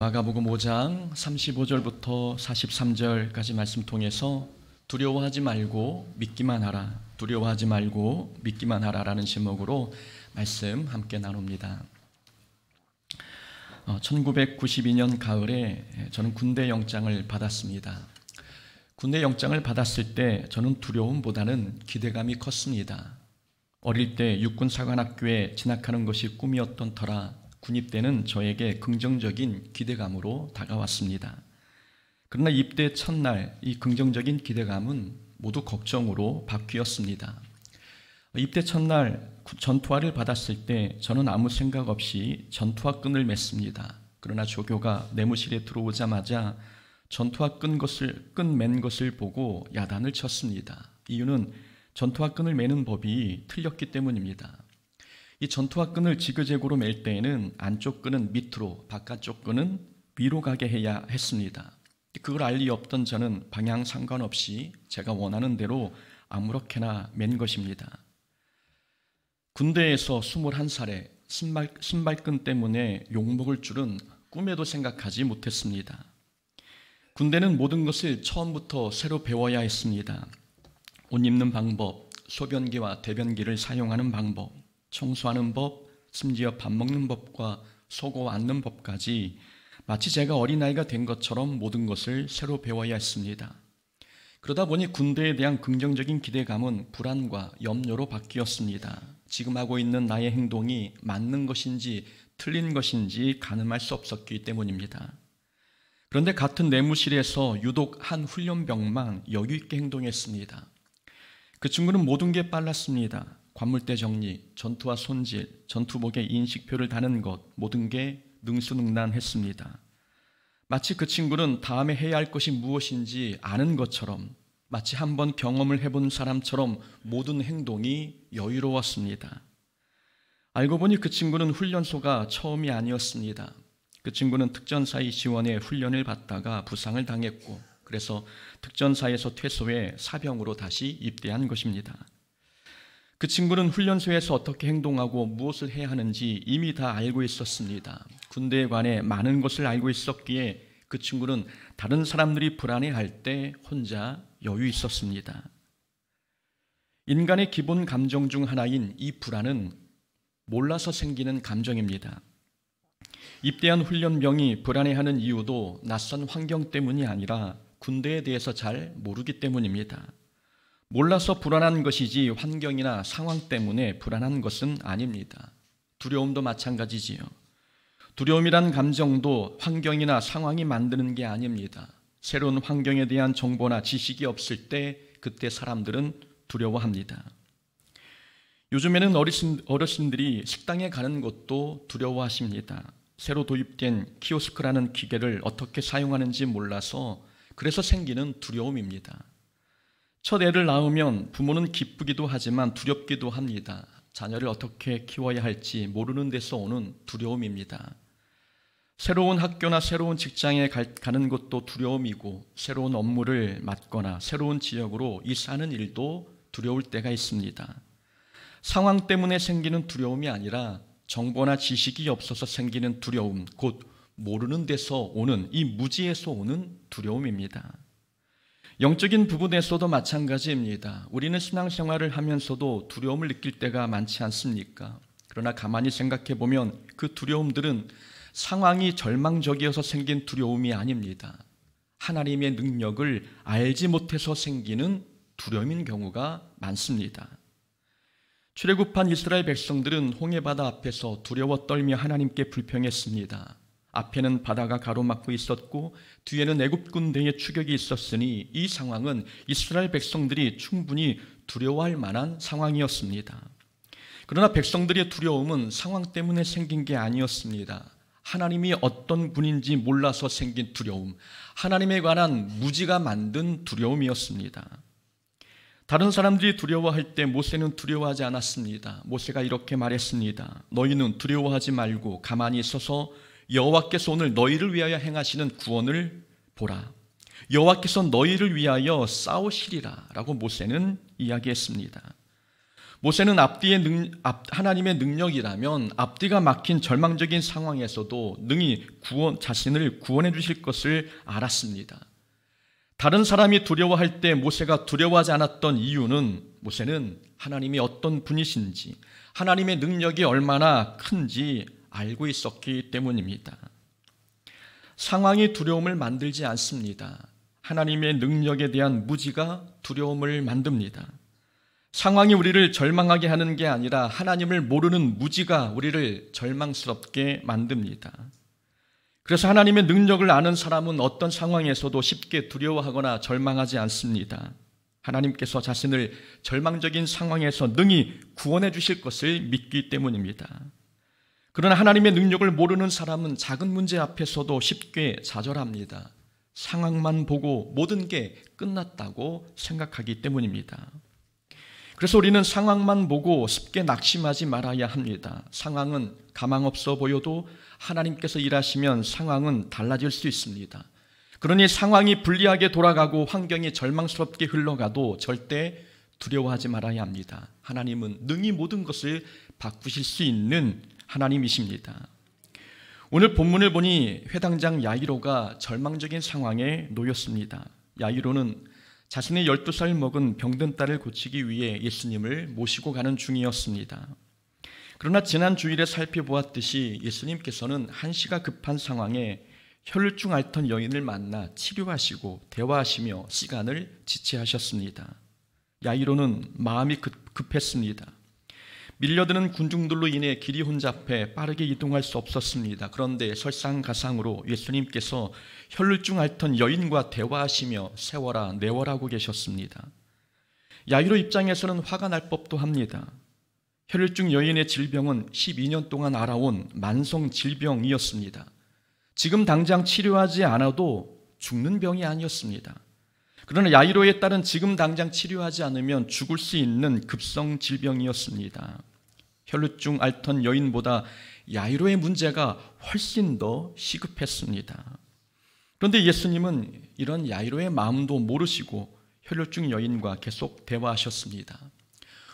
마가복음 5장 35절부터 43절까지 말씀 통해서 두려워하지 말고 믿기만 하라, 두려워하지 말고 믿기만 하라라는 제목으로 말씀 함께 나눕니다. 1992년 가을에 저는 군대 영장을 받았습니다. 군대 영장을 받았을 때 저는 두려움보다는 기대감이 컸습니다. 어릴 때 육군사관학교에 진학하는 것이 꿈이었던 터라 군입대는 저에게 긍정적인 기대감으로 다가왔습니다. 그러나 입대 첫날 이 긍정적인 기대감은 모두 걱정으로 바뀌었습니다. 입대 첫날 전투화를 받았을 때 저는 아무 생각 없이 전투화 끈을 맸습니다. 그러나 조교가 내무실에 들어오자마자 전투화 끈 맨 것을 보고 야단을 쳤습니다. 이유는 전투화 끈을 매는 법이 틀렸기 때문입니다. 이 전투화 끈을 지그재그로 맬 때에는 안쪽 끈은 밑으로, 바깥쪽 끈은 위로 가게 해야 했습니다. 그걸 알 리 없던 저는 방향 상관없이 제가 원하는 대로 아무렇게나 맨 것입니다. 군대에서 21살에 신발끈 때문에 욕먹을 줄은 꿈에도 생각하지 못했습니다. 군대는 모든 것을 처음부터 새로 배워야 했습니다. 옷 입는 방법, 소변기와 대변기를 사용하는 방법, 청소하는 법, 심지어 밥 먹는 법과 속어 앉는 법까지 마치 제가 어린아이가 된 것처럼 모든 것을 새로 배워야 했습니다. 그러다 보니 군대에 대한 긍정적인 기대감은 불안과 염려로 바뀌었습니다. 지금 하고 있는 나의 행동이 맞는 것인지 틀린 것인지 가늠할 수 없었기 때문입니다. 그런데 같은 내무실에서 유독 한 훈련병만 여유 있게 행동했습니다. 그 친구는 모든 게 빨랐습니다. 관물대 정리, 전투화 손질, 전투복에 인식표를 다는 것, 모든 게 능수능란했습니다. 마치 그 친구는 다음에 해야 할 것이 무엇인지 아는 것처럼, 마치 한번 경험을 해본 사람처럼 모든 행동이 여유로웠습니다. 알고 보니 그 친구는 훈련소가 처음이 아니었습니다. 그 친구는 특전사의 지원에 훈련을 받다가 부상을 당했고, 그래서 특전사에서 퇴소해 사병으로 다시 입대한 것입니다. 그 친구는 훈련소에서 어떻게 행동하고 무엇을 해야 하는지 이미 다 알고 있었습니다. 군대에 관해 많은 것을 알고 있었기에 그 친구는 다른 사람들이 불안해할 때 혼자 여유 있었습니다. 인간의 기본 감정 중 하나인 이 불안은 몰라서 생기는 감정입니다. 입대한 훈련병이 불안해하는 이유도 낯선 환경 때문이 아니라 군대에 대해서 잘 모르기 때문입니다. 몰라서 불안한 것이지 환경이나 상황 때문에 불안한 것은 아닙니다. 두려움도 마찬가지지요. 두려움이란 감정도 환경이나 상황이 만드는 게 아닙니다. 새로운 환경에 대한 정보나 지식이 없을 때 그때 사람들은 두려워합니다. 요즘에는 어르신들이 식당에 가는 것도 두려워하십니다. 새로 도입된 키오스크라는 기계를 어떻게 사용하는지 몰라서 그래서 생기는 두려움입니다. 첫 애를 낳으면 부모는 기쁘기도 하지만 두렵기도 합니다. 자녀를 어떻게 키워야 할지 모르는 데서 오는 두려움입니다. 새로운 학교나 새로운 직장에 가는 것도 두려움이고 새로운 업무를 맡거나 새로운 지역으로 이사하는 일도 두려울 때가 있습니다. 상황 때문에 생기는 두려움이 아니라 정보나 지식이 없어서 생기는 두려움, 곧 모르는 데서 오는 이 무지에서 오는 두려움입니다. 영적인 부분에서도 마찬가지입니다. 우리는 신앙생활을 하면서도 두려움을 느낄 때가 많지 않습니까? 그러나 가만히 생각해 보면 그 두려움들은 상황이 절망적이어서 생긴 두려움이 아닙니다. 하나님의 능력을 알지 못해서 생기는 두려움인 경우가 많습니다. 출애굽한 이스라엘 백성들은 홍해바다 앞에서 두려워 떨며 하나님께 불평했습니다. 앞에는 바다가 가로막고 있었고 뒤에는 애굽 군대의 추격이 있었으니 이 상황은 이스라엘 백성들이 충분히 두려워할 만한 상황이었습니다. 그러나 백성들의 두려움은 상황 때문에 생긴 게 아니었습니다. 하나님이 어떤 분인지 몰라서 생긴 두려움, 하나님에 관한 무지가 만든 두려움이었습니다. 다른 사람들이 두려워할 때 모세는 두려워하지 않았습니다. 모세가 이렇게 말했습니다. 너희는 두려워하지 말고 가만히 있어서 여호와께서 오늘 너희를 위하여 행하시는 구원을 보라. 여호와께서 너희를 위하여 싸우시리라 라고 모세는 이야기했습니다. 모세는 하나님의 능력이라면 앞뒤가 막힌 절망적인 상황에서도 능히 자신을 구원해 주실 것을 알았습니다. 다른 사람이 두려워할 때 모세가 두려워하지 않았던 이유는 모세는 하나님이 어떤 분이신지, 하나님의 능력이 얼마나 큰지 알고 있었기 때문입니다. 상황이 두려움을 만들지 않습니다. 하나님의 능력에 대한 무지가 두려움을 만듭니다. 상황이 우리를 절망하게 하는 게 아니라 하나님을 모르는 무지가 우리를 절망스럽게 만듭니다. 그래서 하나님의 능력을 아는 사람은 어떤 상황에서도 쉽게 두려워하거나 절망하지 않습니다. 하나님께서 자신을 절망적인 상황에서 능히 구원해 주실 것을 믿기 때문입니다. 그러나 하나님의 능력을 모르는 사람은 작은 문제 앞에서도 쉽게 좌절합니다. 상황만 보고 모든 게 끝났다고 생각하기 때문입니다. 그래서 우리는 상황만 보고 쉽게 낙심하지 말아야 합니다. 상황은 가망없어 보여도 하나님께서 일하시면 상황은 달라질 수 있습니다. 그러니 상황이 불리하게 돌아가고 환경이 절망스럽게 흘러가도 절대 두려워하지 말아야 합니다. 하나님은 능히 모든 것을 바꾸실 수 있는 하나님이십니다. 오늘 본문을 보니 회당장 야이로가 절망적인 상황에 놓였습니다. 야이로는 자신의 12살 먹은 병든 딸을 고치기 위해 예수님을 모시고 가는 중이었습니다. 그러나 지난 주일에 살펴보았듯이 예수님께서는 한시가 급한 상황에 혈루증 앓던 여인을 만나 치료하시고 대화하시며 시간을 지체하셨습니다. 야이로는 마음이 급했습니다. 밀려드는 군중들로 인해 길이 혼잡해 빠르게 이동할 수 없었습니다. 그런데 설상가상으로 예수님께서 혈루증 앓던 여인과 대화하시며 세워라 내워라고 계셨습니다. 야이로 입장에서는 화가 날 법도 합니다. 혈루증 여인의 질병은 12년 동안 앓아온 만성 질병이었습니다. 지금 당장 치료하지 않아도 죽는 병이 아니었습니다. 그러나 야이로의 딸은 지금 당장 치료하지 않으면 죽을 수 있는 급성 질병이었습니다. 혈루증 앓던 여인보다 야이로의 문제가 훨씬 더 시급했습니다. 그런데 예수님은 이런 야이로의 마음도 모르시고 혈루증 여인과 계속 대화하셨습니다.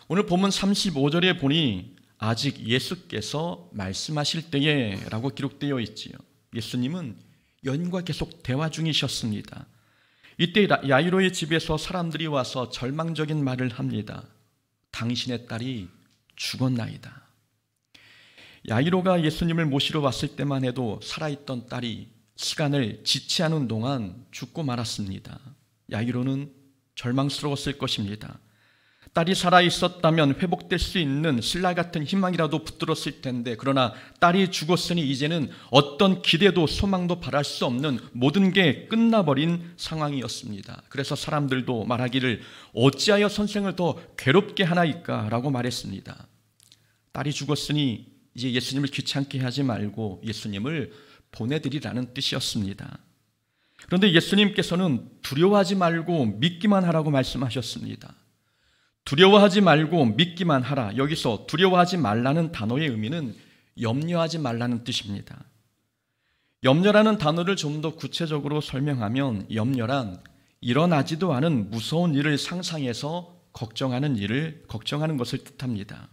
오늘 본문 35절에 보니 아직 예수께서 말씀하실 때에 라고 기록되어 있지요. 예수님은 여인과 계속 대화 중이셨습니다. 이때 야이로의 집에서 사람들이 와서 절망적인 말을 합니다. 당신의 딸이 죽었나이다. 야이로가 예수님을 모시러 왔을 때만 해도 살아있던 딸이 시간을 지체하는 동안 죽고 말았습니다. 야이로는 절망스러웠을 것입니다. 딸이 살아있었다면 회복될 수 있는 신라 같은 희망이라도 붙들었을 텐데, 그러나 딸이 죽었으니 이제는 어떤 기대도 소망도 바랄 수 없는 모든 게 끝나버린 상황이었습니다. 그래서 사람들도 말하기를 어찌하여 선생을 더 괴롭게 하나이까 라고 말했습니다. 딸이 죽었으니 이제 예수님을 귀찮게 하지 말고 예수님을 보내드리라는 뜻이었습니다. 그런데 예수님께서는 두려워하지 말고 믿기만 하라고 말씀하셨습니다. 두려워하지 말고 믿기만 하라. 여기서 두려워하지 말라는 단어의 의미는 염려하지 말라는 뜻입니다. 염려라는 단어를 좀 더 구체적으로 설명하면 염려란 일어나지도 않은 무서운 일을 상상해서 걱정하는 것을 뜻합니다.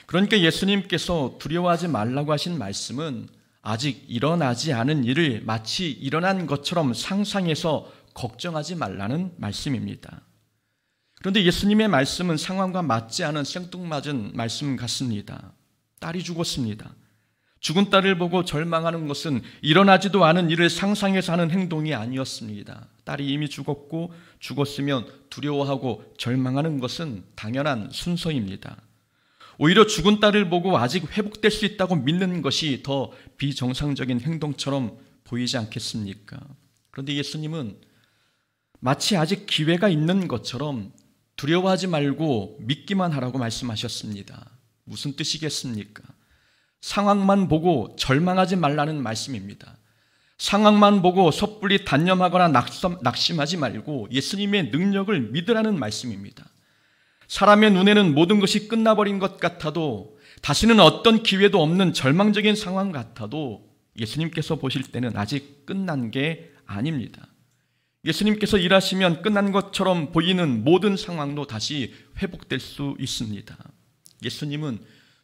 그러니까 예수님께서 두려워하지 말라고 하신 말씀은 아직 일어나지 않은 일을 마치 일어난 것처럼 상상해서 걱정하지 말라는 말씀입니다. 그런데 예수님의 말씀은 상황과 맞지 않은 생뚱맞은 말씀 같습니다. 딸이 죽었습니다. 죽은 딸을 보고 절망하는 것은 일어나지도 않은 일을 상상해서 하는 행동이 아니었습니다. 딸이 이미 죽었고 죽었으면 두려워하고 절망하는 것은 당연한 순서입니다. 오히려 죽은 딸을 보고 아직 회복될 수 있다고 믿는 것이 더 비정상적인 행동처럼 보이지 않겠습니까? 그런데 예수님은 마치 아직 기회가 있는 것처럼 두려워하지 말고 믿기만 하라고 말씀하셨습니다. 무슨 뜻이겠습니까? 상황만 보고 절망하지 말라는 말씀입니다. 상황만 보고 섣불리 단념하거나 낙심하지 말고 예수님의 능력을 믿으라는 말씀입니다. 사람의 눈에는 모든 것이 끝나버린 것 같아도, 다시는 어떤 기회도 없는 절망적인 상황 같아도 예수님께서 보실 때는 아직 끝난 게 아닙니다. 예수님께서 일하시면 끝난 것처럼 보이는 모든 상황도 다시 회복될 수 있습니다. 예수님은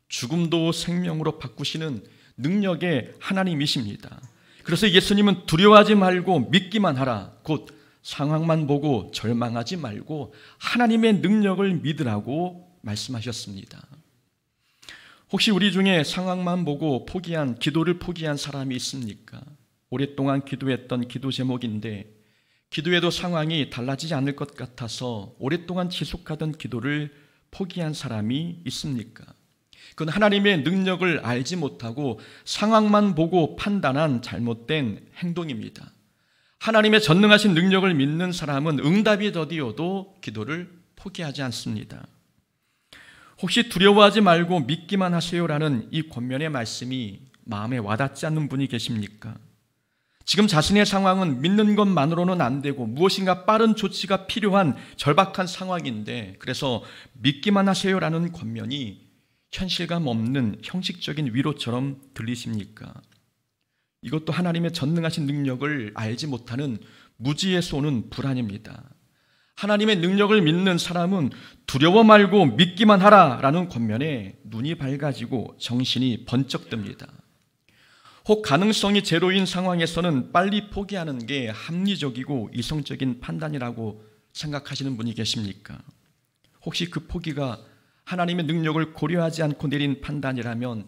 죽음도 생명으로 바꾸시는 능력의 하나님이십니다. 그래서 예수님은 두려워하지 말고 믿기만 하라, 곧 상황만 보고 절망하지 말고 하나님의 능력을 믿으라고 말씀하셨습니다. 혹시 우리 중에 상황만 보고 기도를 포기한 사람이 있습니까? 오랫동안 기도했던 기도 제목인데 기도해도 상황이 달라지지 않을 것 같아서 오랫동안 지속하던 기도를 포기한 사람이 있습니까? 그건 하나님의 능력을 알지 못하고 상황만 보고 판단한 잘못된 행동입니다. 하나님의 전능하신 능력을 믿는 사람은 응답이 더디어도 기도를 포기하지 않습니다. 혹시 두려워하지 말고 믿기만 하세요라는 이 권면의 말씀이 마음에 와닿지 않는 분이 계십니까? 지금 자신의 상황은 믿는 것만으로는 안 되고 무엇인가 빠른 조치가 필요한 절박한 상황인데, 그래서 믿기만 하세요라는 권면이 현실감 없는 형식적인 위로처럼 들리십니까? 이것도 하나님의 전능하신 능력을 알지 못하는 무지에서 오는 불안입니다. 하나님의 능력을 믿는 사람은 두려워 말고 믿기만 하라라는 권면에 눈이 밝아지고 정신이 번쩍 듭니다. 혹 가능성이 제로인 상황에서는 빨리 포기하는 게 합리적이고 이성적인 판단이라고 생각하시는 분이 계십니까? 혹시 그 포기가 하나님의 능력을 고려하지 않고 내린 판단이라면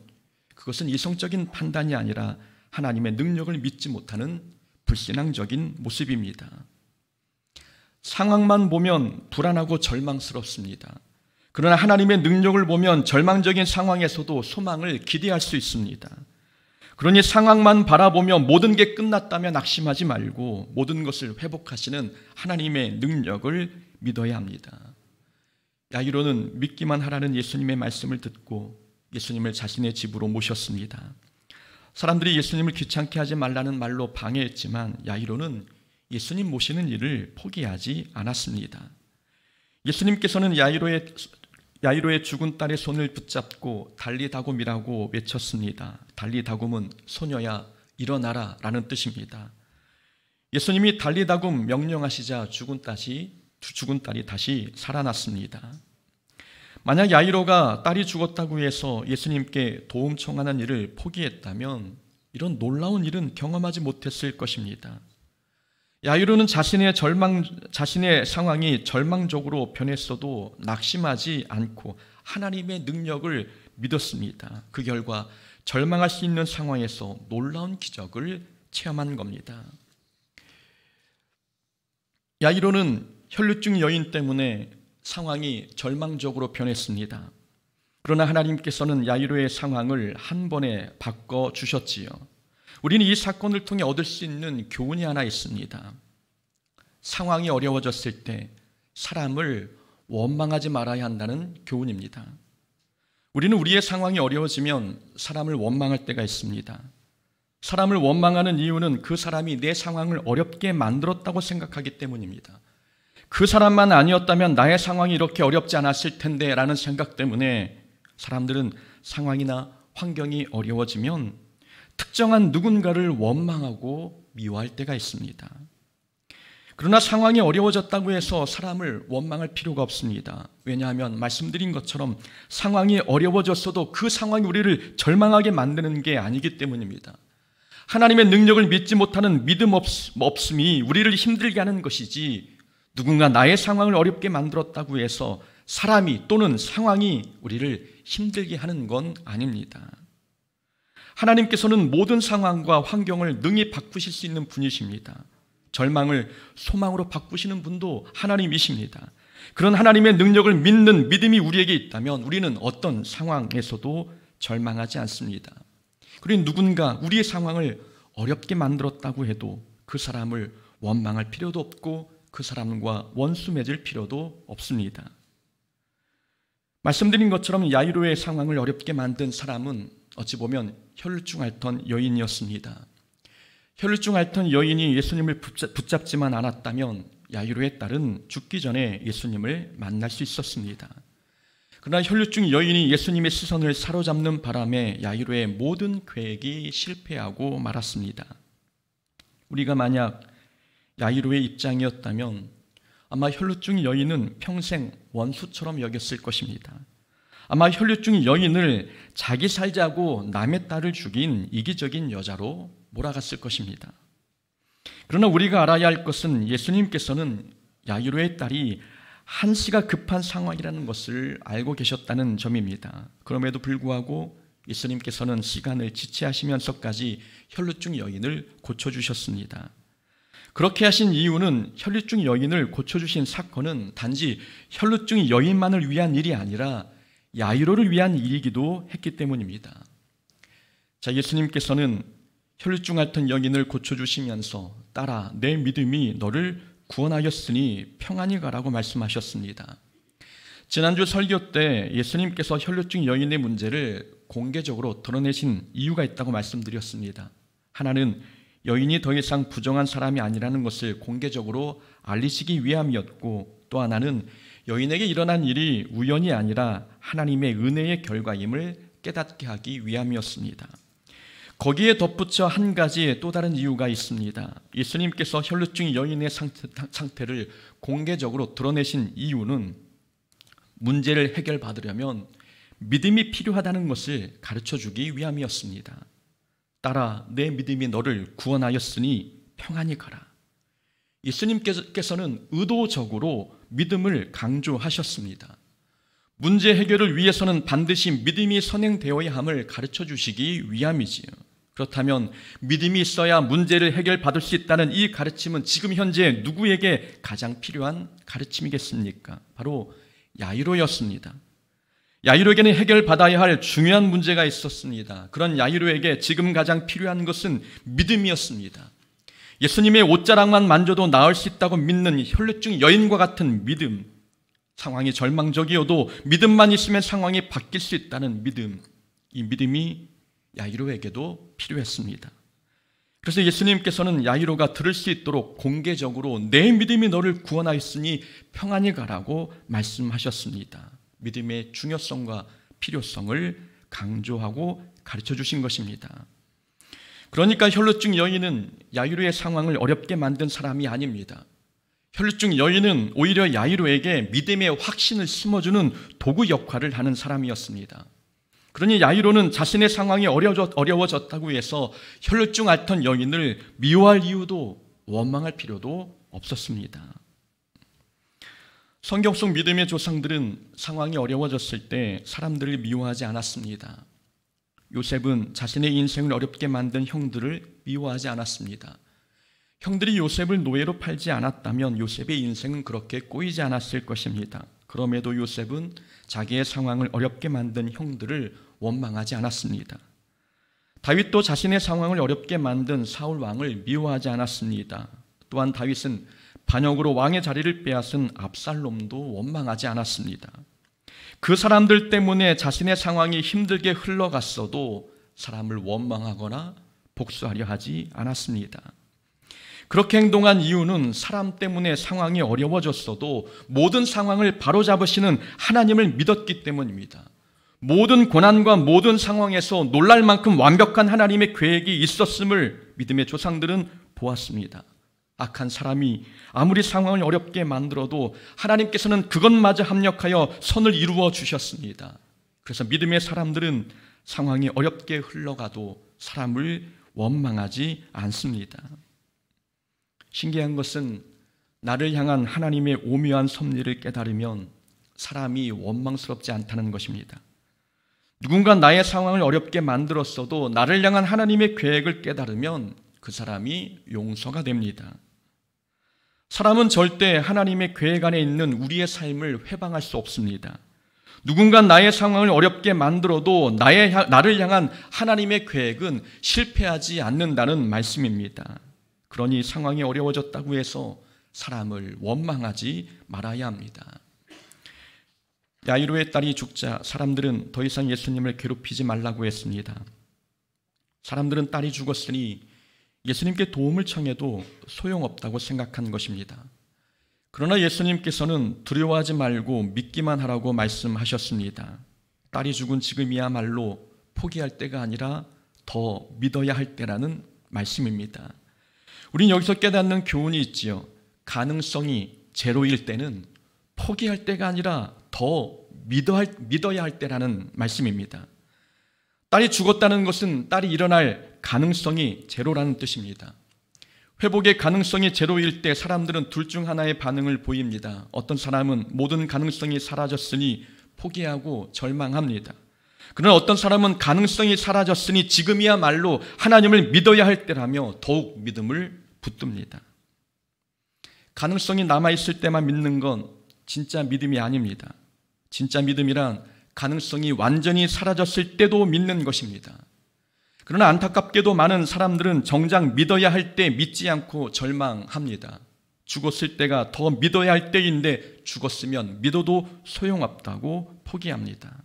그것은 이성적인 판단이 아니라 하나님의 능력을 믿지 못하는 불신앙적인 모습입니다. 상황만 보면 불안하고 절망스럽습니다. 그러나 하나님의 능력을 보면 절망적인 상황에서도 소망을 기대할 수 있습니다. 그러니 상황만 바라보며 모든 게 끝났다면 낙심하지 말고 모든 것을 회복하시는 하나님의 능력을 믿어야 합니다. 야이로는 믿기만 하라는 예수님의 말씀을 듣고 예수님을 자신의 집으로 모셨습니다. 사람들이 예수님을 귀찮게 하지 말라는 말로 방해했지만 야이로는 예수님 모시는 일을 포기하지 않았습니다. 예수님께서는 야이로의 죽은 딸의 손을 붙잡고 달리다굼이라고 외쳤습니다. 달리다굼은 소녀야 일어나라 라는 뜻입니다. 예수님이 달리다굼 명령하시자 죽은 딸이 다시 살아났습니다. 만약 야이로가 딸이 죽었다고 해서 예수님께 도움 청하는 일을 포기했다면 이런 놀라운 일은 경험하지 못했을 것입니다. 야이로는 자신의 상황이 절망적으로 변했어도 낙심하지 않고 하나님의 능력을 믿었습니다. 그 결과 절망할 수 있는 상황에서 놀라운 기적을 체험한 겁니다. 야이로는 혈루증 여인 때문에 상황이 절망적으로 변했습니다. 그러나 하나님께서는 야이로의 상황을 한 번에 바꿔주셨지요. 우리는 이 사건을 통해 얻을 수 있는 교훈이 하나 있습니다. 상황이 어려워졌을 때 사람을 원망하지 말아야 한다는 교훈입니다. 우리는 우리의 상황이 어려워지면 사람을 원망할 때가 있습니다. 사람을 원망하는 이유는 그 사람이 내 상황을 어렵게 만들었다고 생각하기 때문입니다. 그 사람만 아니었다면 나의 상황이 이렇게 어렵지 않았을 텐데 라는 생각 때문에 사람들은 상황이나 환경이 어려워지면 특정한 누군가를 원망하고 미워할 때가 있습니다. 그러나 상황이 어려워졌다고 해서 사람을 원망할 필요가 없습니다. 왜냐하면 말씀드린 것처럼 상황이 어려워졌어도 그 상황이 우리를 절망하게 만드는 게 아니기 때문입니다. 하나님의 능력을 믿지 못하는 믿음 없음이 우리를 힘들게 하는 것이지, 누군가 나의 상황을 어렵게 만들었다고 해서 사람이 또는 상황이 우리를 힘들게 하는 건 아닙니다. 하나님께서는 모든 상황과 환경을 능히 바꾸실 수 있는 분이십니다. 절망을 소망으로 바꾸시는 분도 하나님이십니다. 그런 하나님의 능력을 믿는 믿음이 우리에게 있다면 우리는 어떤 상황에서도 절망하지 않습니다. 그리고 누군가 우리의 상황을 어렵게 만들었다고 해도 그 사람을 원망할 필요도 없고 그 사람과 원수 맺을 필요도 없습니다. 말씀드린 것처럼 야이로의 상황을 어렵게 만든 사람은 어찌 보면 혈루증 앓던 여인이었습니다. 혈루증 앓던 여인이 예수님을 붙잡지만 않았다면 야이로의 딸은 죽기 전에 예수님을 만날 수 있었습니다. 그러나 혈루증 여인이 예수님의 시선을 사로잡는 바람에 야이로의 모든 계획이 실패하고 말았습니다. 우리가 만약 야이로의 입장이었다면 아마 혈루증 여인은 평생 원수처럼 여겼을 것입니다. 아마 혈루증 여인을 자기 살자고 남의 딸을 죽인 이기적인 여자로 몰아갔을 것입니다. 그러나 우리가 알아야 할 것은 예수님께서는 야이로의 딸이 한시가 급한 상황이라는 것을 알고 계셨다는 점입니다. 그럼에도 불구하고 예수님께서는 시간을 지체하시면서까지 혈루증 여인을 고쳐주셨습니다. 그렇게 하신 이유는 혈루증 여인을 고쳐주신 사건은 단지 혈루증 여인만을 위한 일이 아니라 야이로를 위한 일이기도 했기 때문입니다. 자, 예수님께서는 혈루증 앓던 여인을 고쳐주시면서 딸아, 내 믿음이 너를 구원하였으니 평안히 가라고 말씀하셨습니다. 지난주 설교 때 예수님께서 혈루증 여인의 문제를 공개적으로 드러내신 이유가 있다고 말씀드렸습니다. 하나는 여인이 더 이상 부정한 사람이 아니라는 것을 공개적으로 알리시기 위함이었고, 또 하나는 여인에게 일어난 일이 우연이 아니라 하나님의 은혜의 결과임을 깨닫게 하기 위함이었습니다. 거기에 덧붙여 한 가지 또 다른 이유가 있습니다. 예수님께서 혈루증 여인의 상태를 공개적으로 드러내신 이유는 문제를 해결받으려면 믿음이 필요하다는 것을 가르쳐주기 위함이었습니다. 딸아, 내 믿음이 너를 구원하였으니 평안히 가라. 예수님께서는 의도적으로 믿음을 강조하셨습니다. 문제 해결을 위해서는 반드시 믿음이 선행되어야 함을 가르쳐주시기 위함이지요. 그렇다면 믿음이 있어야 문제를 해결받을 수 있다는 이 가르침은 지금 현재 누구에게 가장 필요한 가르침이겠습니까? 바로 야이로였습니다. 야이로에게는 해결받아야 할 중요한 문제가 있었습니다. 그런 야이로에게 지금 가장 필요한 것은 믿음이었습니다. 예수님의 옷자락만 만져도 나을 수 있다고 믿는 혈루증 여인과 같은 믿음, 상황이 절망적이어도 믿음만 있으면 상황이 바뀔 수 있다는 믿음, 이 믿음이 야이로에게도 필요했습니다. 그래서 예수님께서는 야이로가 들을 수 있도록 공개적으로 내 믿음이 너를 구원하였으니 평안히 가라고 말씀하셨습니다. 믿음의 중요성과 필요성을 강조하고 가르쳐 주신 것입니다. 그러니까 혈루증 여인은 야이로의 상황을 어렵게 만든 사람이 아닙니다. 혈루증 여인은 오히려 야이로에게 믿음의 확신을 심어주는 도구 역할을 하는 사람이었습니다. 그러니 야이로는 자신의 상황이 어려워졌다고 해서 혈루증 앓던 여인을 미워할 이유도 원망할 필요도 없었습니다. 성경 속 믿음의 조상들은 상황이 어려워졌을 때 사람들을 미워하지 않았습니다. 요셉은 자신의 인생을 어렵게 만든 형들을 미워하지 않았습니다. 형들이 요셉을 노예로 팔지 않았다면 요셉의 인생은 그렇게 꼬이지 않았을 것입니다. 그럼에도 요셉은 자기의 상황을 어렵게 만든 형들을 원망하지 않았습니다. 다윗도 자신의 상황을 어렵게 만든 사울 왕을 미워하지 않았습니다. 또한 다윗은 반역으로 왕의 자리를 빼앗은 압살롬도 원망하지 않았습니다. 그 사람들 때문에 자신의 상황이 힘들게 흘러갔어도 사람을 원망하거나 복수하려 하지 않았습니다. 그렇게 행동한 이유는 사람 때문에 상황이 어려워졌어도 모든 상황을 바로잡으시는 하나님을 믿었기 때문입니다. 모든 고난과 모든 상황에서 놀랄 만큼 완벽한 하나님의 계획이 있었음을 믿음의 조상들은 보았습니다. 악한 사람이 아무리 상황을 어렵게 만들어도 하나님께서는 그것마저 합력하여 선을 이루어 주셨습니다. 그래서 믿음의 사람들은 상황이 어렵게 흘러가도 사람을 원망하지 않습니다. 신기한 것은 나를 향한 하나님의 오묘한 섭리를 깨달으면 사람이 원망스럽지 않다는 것입니다. 누군가 나의 상황을 어렵게 만들었어도 나를 향한 하나님의 계획을 깨달으면 그 사람이 용서가 됩니다. 사람은 절대 하나님의 계획 안에 있는 우리의 삶을 회방할 수 없습니다. 누군가 나의 상황을 어렵게 만들어도 나를 향한 하나님의 계획은 실패하지 않는다는 말씀입니다. 그러니 상황이 어려워졌다고 해서 사람을 원망하지 말아야 합니다. 야이로의 딸이 죽자 사람들은 더 이상 예수님을 괴롭히지 말라고 했습니다. 사람들은 딸이 죽었으니 예수님께 도움을 청해도 소용없다고 생각한 것입니다. 그러나 예수님께서는 두려워하지 말고 믿기만 하라고 말씀하셨습니다. 딸이 죽은 지금이야말로 포기할 때가 아니라 더 믿어야 할 때라는 말씀입니다. 우린 여기서 깨닫는 교훈이 있지요. 가능성이 제로일 때는 포기할 때가 아니라 더 믿어야 할 때라는 말씀입니다. 딸이 죽었다는 것은 딸이 일어날 가능성이 제로라는 뜻입니다. 회복의 가능성이 제로일 때 사람들은 둘 중 하나의 반응을 보입니다. 어떤 사람은 모든 가능성이 사라졌으니 포기하고 절망합니다. 그러나 어떤 사람은 가능성이 사라졌으니 지금이야말로 하나님을 믿어야 할 때라며 더욱 믿음을 붙듭니다. 가능성이 남아있을 때만 믿는 건 진짜 믿음이 아닙니다. 진짜 믿음이란 가능성이 완전히 사라졌을 때도 믿는 것입니다. 그러나 안타깝게도 많은 사람들은 정작 믿어야 할 때 믿지 않고 절망합니다. 죽었을 때가 더 믿어야 할 때인데 죽었으면 믿어도 소용없다고 포기합니다.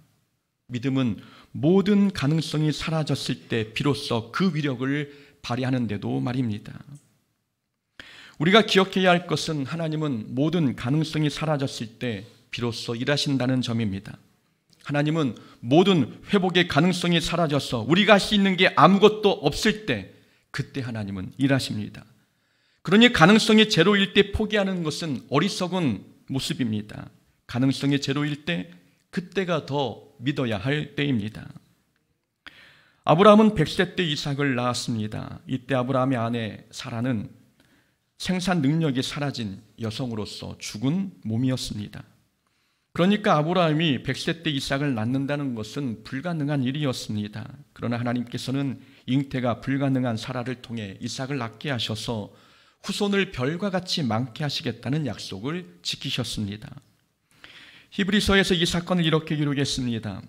믿음은 모든 가능성이 사라졌을 때 비로소 그 위력을 발휘하는데도 말입니다. 우리가 기억해야 할 것은 하나님은 모든 가능성이 사라졌을 때 비로소 일하신다는 점입니다. 하나님은 모든 회복의 가능성이 사라져서 우리가 할 수 있는 게 아무것도 없을 때 그때 하나님은 일하십니다. 그러니 가능성이 제로일 때 포기하는 것은 어리석은 모습입니다. 가능성이 제로일 때 그때가 더 믿어야 할 때입니다. 아브라함은 100세 때 이삭을 낳았습니다. 이때 아브라함의 아내 사라는 생산 능력이 사라진 여성으로서 죽은 몸이었습니다. 그러니까 아브라함이 100세 때 이삭을 낳는다는 것은 불가능한 일이었습니다. 그러나 하나님께서는 잉태가 불가능한 사라를 통해 이삭을 낳게 하셔서 후손을 별과 같이 많게 하시겠다는 약속을 지키셨습니다. 히브리서에서 이 사건을 이렇게 기록했습니다.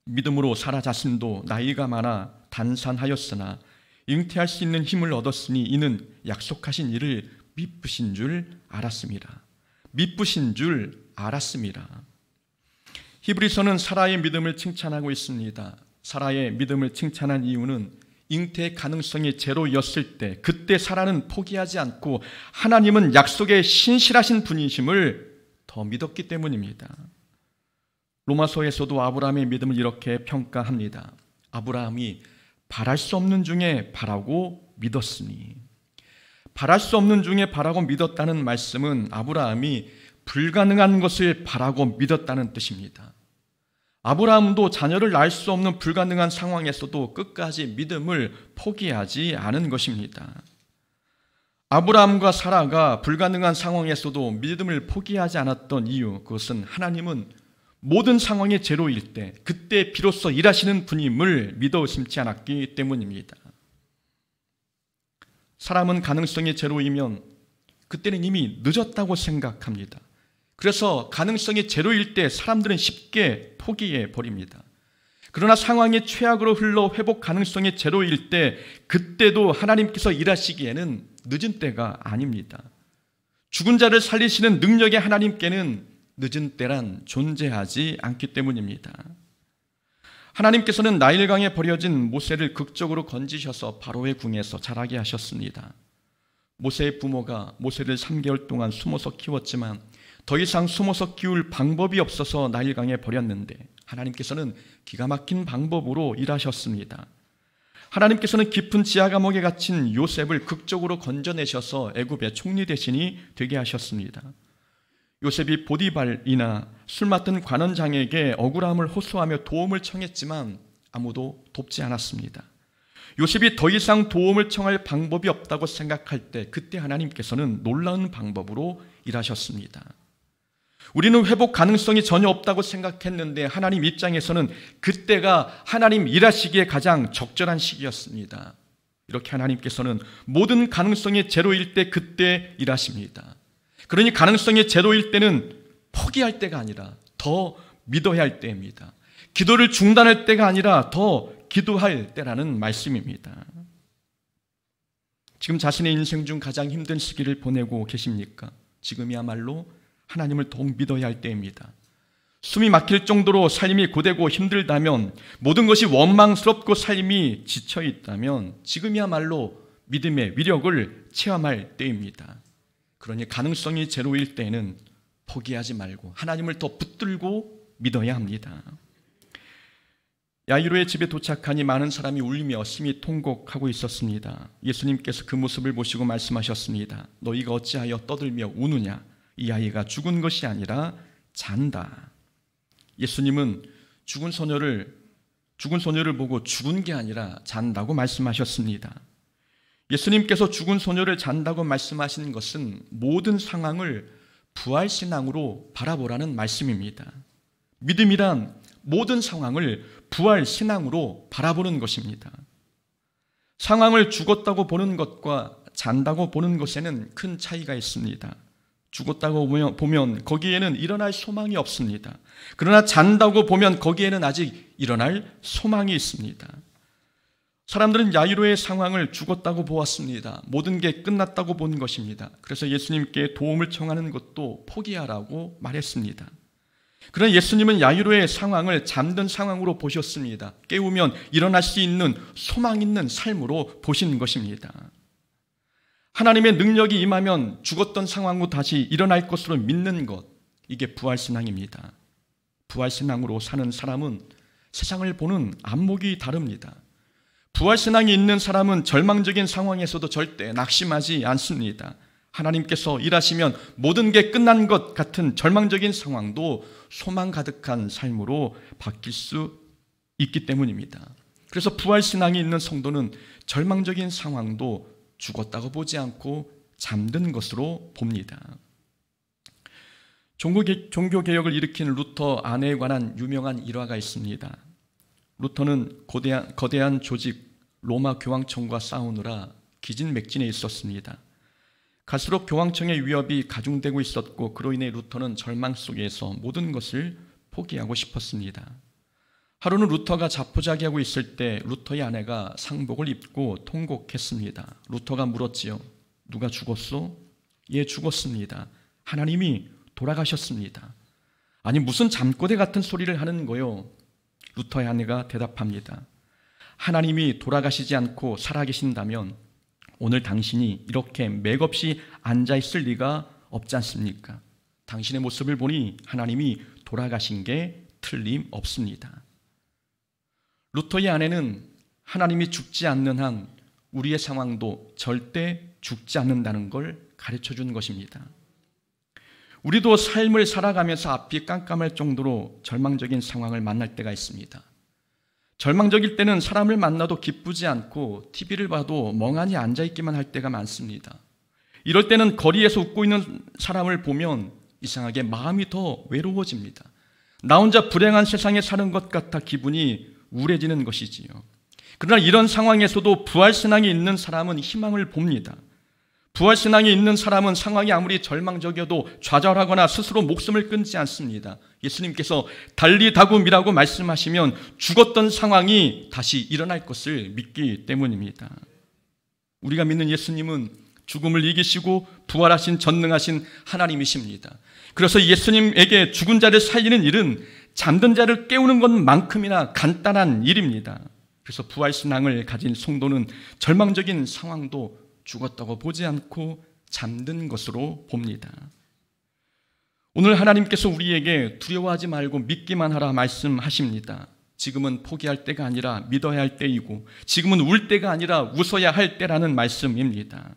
믿음으로 사라 자신도 나이가 많아 단산하였으나 잉태할 수 있는 힘을 얻었으니 이는 약속하신 일을 미쁘신 줄 알았습니다. 미쁘신 줄 알았습니다. 히브리서는 사라의 믿음을 칭찬하고 있습니다. 사라의 믿음을 칭찬한 이유는 잉태의 가능성이 제로였을 때 그때 사라는 포기하지 않고 하나님은 약속에 신실하신 분이심을 더 믿었기 때문입니다. 로마서에서도 아브라함의 믿음을 이렇게 평가합니다. 아브라함이 바랄 수 없는 중에 바라고 믿었으니. 바랄 수 없는 중에 바라고 믿었다는 말씀은 아브라함이 불가능한 것을 바라고 믿었다는 뜻입니다. 아브라함도 자녀를 낳을 수 없는 불가능한 상황에서도 끝까지 믿음을 포기하지 않은 것입니다. 아브라함과 사라가 불가능한 상황에서도 믿음을 포기하지 않았던 이유, 그것은 하나님은 모든 상황이 제로일 때 그때 비로소 일하시는 분임을 믿어 의심치 않았기 때문입니다. 사람은 가능성이 제로이면 그때는 이미 늦었다고 생각합니다. 그래서 가능성이 제로일 때 사람들은 쉽게 포기해 버립니다. 그러나 상황이 최악으로 흘러 회복 가능성이 제로일 때 그때도 하나님께서 일하시기에는 늦은 때가 아닙니다. 죽은 자를 살리시는 능력의 하나님께는 늦은 때란 존재하지 않기 때문입니다. 하나님께서는 나일강에 버려진 모세를 극적으로 건지셔서 바로의 궁에서 자라게 하셨습니다. 모세의 부모가 모세를 3개월 동안 숨어서 키웠지만 더 이상 숨어서 키울 방법이 없어서 나일강에 버렸는데 하나님께서는 기가 막힌 방법으로 일하셨습니다. 하나님께서는 깊은 지하 감옥에 갇힌 요셉을 극적으로 건져내셔서 애굽의 총리 대신이 되게 하셨습니다. 요셉이 보디발이나 술 맡은 관원장에게 억울함을 호소하며 도움을 청했지만 아무도 돕지 않았습니다. 요셉이 더 이상 도움을 청할 방법이 없다고 생각할 때 그때 하나님께서는 놀라운 방법으로 일하셨습니다. 우리는 회복 가능성이 전혀 없다고 생각했는데 하나님 입장에서는 그때가 하나님 일하시기에 가장 적절한 시기였습니다. 이렇게 하나님께서는 모든 가능성이 제로일 때 그때 일하십니다. 그러니 가능성이 제로일 때는 포기할 때가 아니라 더 믿어야 할 때입니다. 기도를 중단할 때가 아니라 더 기도할 때라는 말씀입니다. 지금 자신의 인생 중 가장 힘든 시기를 보내고 계십니까? 지금이야말로 하나님을 더욱 믿어야 할 때입니다. 숨이 막힐 정도로 삶이 고되고 힘들다면, 모든 것이 원망스럽고 삶이 지쳐있다면 지금이야말로 믿음의 위력을 체험할 때입니다. 그러니 가능성이 제로일 때에는 포기하지 말고 하나님을 더 붙들고 믿어야 합니다. 야이로의 집에 도착하니 많은 사람이 울며 심히 통곡하고 있었습니다. 예수님께서 그 모습을 보시고 말씀하셨습니다. 너희가 어찌하여 떠들며 우느냐? 이 아이가 죽은 것이 아니라 잔다. 예수님은 죽은 소녀를 보고 죽은 게 아니라 잔다고 말씀하셨습니다. 예수님께서 죽은 소녀를 잔다고 말씀하신 것은 모든 상황을 부활신앙으로 바라보라는 말씀입니다. 믿음이란 모든 상황을 부활신앙으로 바라보는 것입니다. 상황을 죽었다고 보는 것과 잔다고 보는 것에는 큰 차이가 있습니다. 죽었다고 보면 거기에는 일어날 소망이 없습니다. 그러나 잔다고 보면 거기에는 아직 일어날 소망이 있습니다. 사람들은 야이로의 상황을 죽었다고 보았습니다. 모든 게 끝났다고 본 것입니다. 그래서 예수님께 도움을 청하는 것도 포기하라고 말했습니다. 그러나 예수님은 야이로의 상황을 잠든 상황으로 보셨습니다. 깨우면 일어날 수 있는 소망 있는 삶으로 보신 것입니다. 하나님의 능력이 임하면 죽었던 상황으로 다시 일어날 것으로 믿는 것, 이게 부활신앙입니다. 부활신앙으로 사는 사람은 세상을 보는 안목이 다릅니다. 부활신앙이 있는 사람은 절망적인 상황에서도 절대 낙심하지 않습니다. 하나님께서 일하시면 모든 게 끝난 것 같은 절망적인 상황도 소망 가득한 삶으로 바뀔 수 있기 때문입니다. 그래서 부활신앙이 있는 성도는 절망적인 상황도 죽었다고 보지 않고 잠든 것으로 봅니다. 종교개혁을 일으킨 루터 안에 관한 유명한 일화가 있습니다. 루터는 거대한 조직 로마 교황청과 싸우느라 기진맥진에 있었습니다. 갈수록 교황청의 위협이 가중되고 있었고 그로 인해 루터는 절망 속에서 모든 것을 포기하고 싶었습니다. 하루는 루터가 자포자기하고 있을 때 루터의 아내가 상복을 입고 통곡했습니다. 루터가 물었지요. 누가 죽었소? 예, 죽었습니다. 하나님이 돌아가셨습니다. 아니 무슨 잠꼬대 같은 소리를 하는 거요? 루터의 아내가 대답합니다. 하나님이 돌아가시지 않고 살아계신다면 오늘 당신이 이렇게 맥없이 앉아있을 리가 없지 않습니까? 당신의 모습을 보니 하나님이 돌아가신 게 틀림없습니다. 루터의 아내는 하나님이 죽지 않는 한 우리의 상황도 절대 죽지 않는다는 걸 가르쳐 준 것입니다. 우리도 삶을 살아가면서 앞이 깜깜할 정도로 절망적인 상황을 만날 때가 있습니다. 절망적일 때는 사람을 만나도 기쁘지 않고 TV를 봐도 멍하니 앉아있기만 할 때가 많습니다. 이럴 때는 거리에서 웃고 있는 사람을 보면 이상하게 마음이 더 외로워집니다. 나 혼자 불행한 세상에 사는 것 같아 기분이 우울해지는 것이지요. 그러나 이런 상황에서도 부활신앙이 있는 사람은 희망을 봅니다. 부활신앙이 있는 사람은 상황이 아무리 절망적이어도 좌절하거나 스스로 목숨을 끊지 않습니다. 예수님께서 달리 다굼이라고 말씀하시면 죽었던 상황이 다시 일어날 것을 믿기 때문입니다. 우리가 믿는 예수님은 죽음을 이기시고 부활하신 전능하신 하나님이십니다. 그래서 예수님에게 죽은 자를 살리는 일은 잠든 자를 깨우는 것만큼이나 간단한 일입니다. 그래서 부활신앙을 가진 성도는 절망적인 상황도 죽었다고 보지 않고 잠든 것으로 봅니다. 오늘 하나님께서 우리에게 두려워하지 말고 믿기만 하라 말씀하십니다. 지금은 포기할 때가 아니라 믿어야 할 때이고 지금은 울 때가 아니라 웃어야 할 때라는 말씀입니다.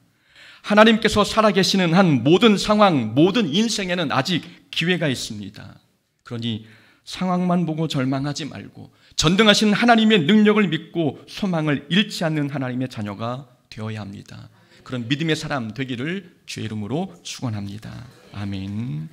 하나님께서 살아계시는 한 모든 상황, 모든 인생에는 아직 기회가 있습니다. 그러니 상황만 보고 절망하지 말고 전능하신 하나님의 능력을 믿고 소망을 잃지 않는 하나님의 자녀가 되어야 합니다. 그런 믿음의 사람 되기를 주의 이름으로 축원합니다. 아멘.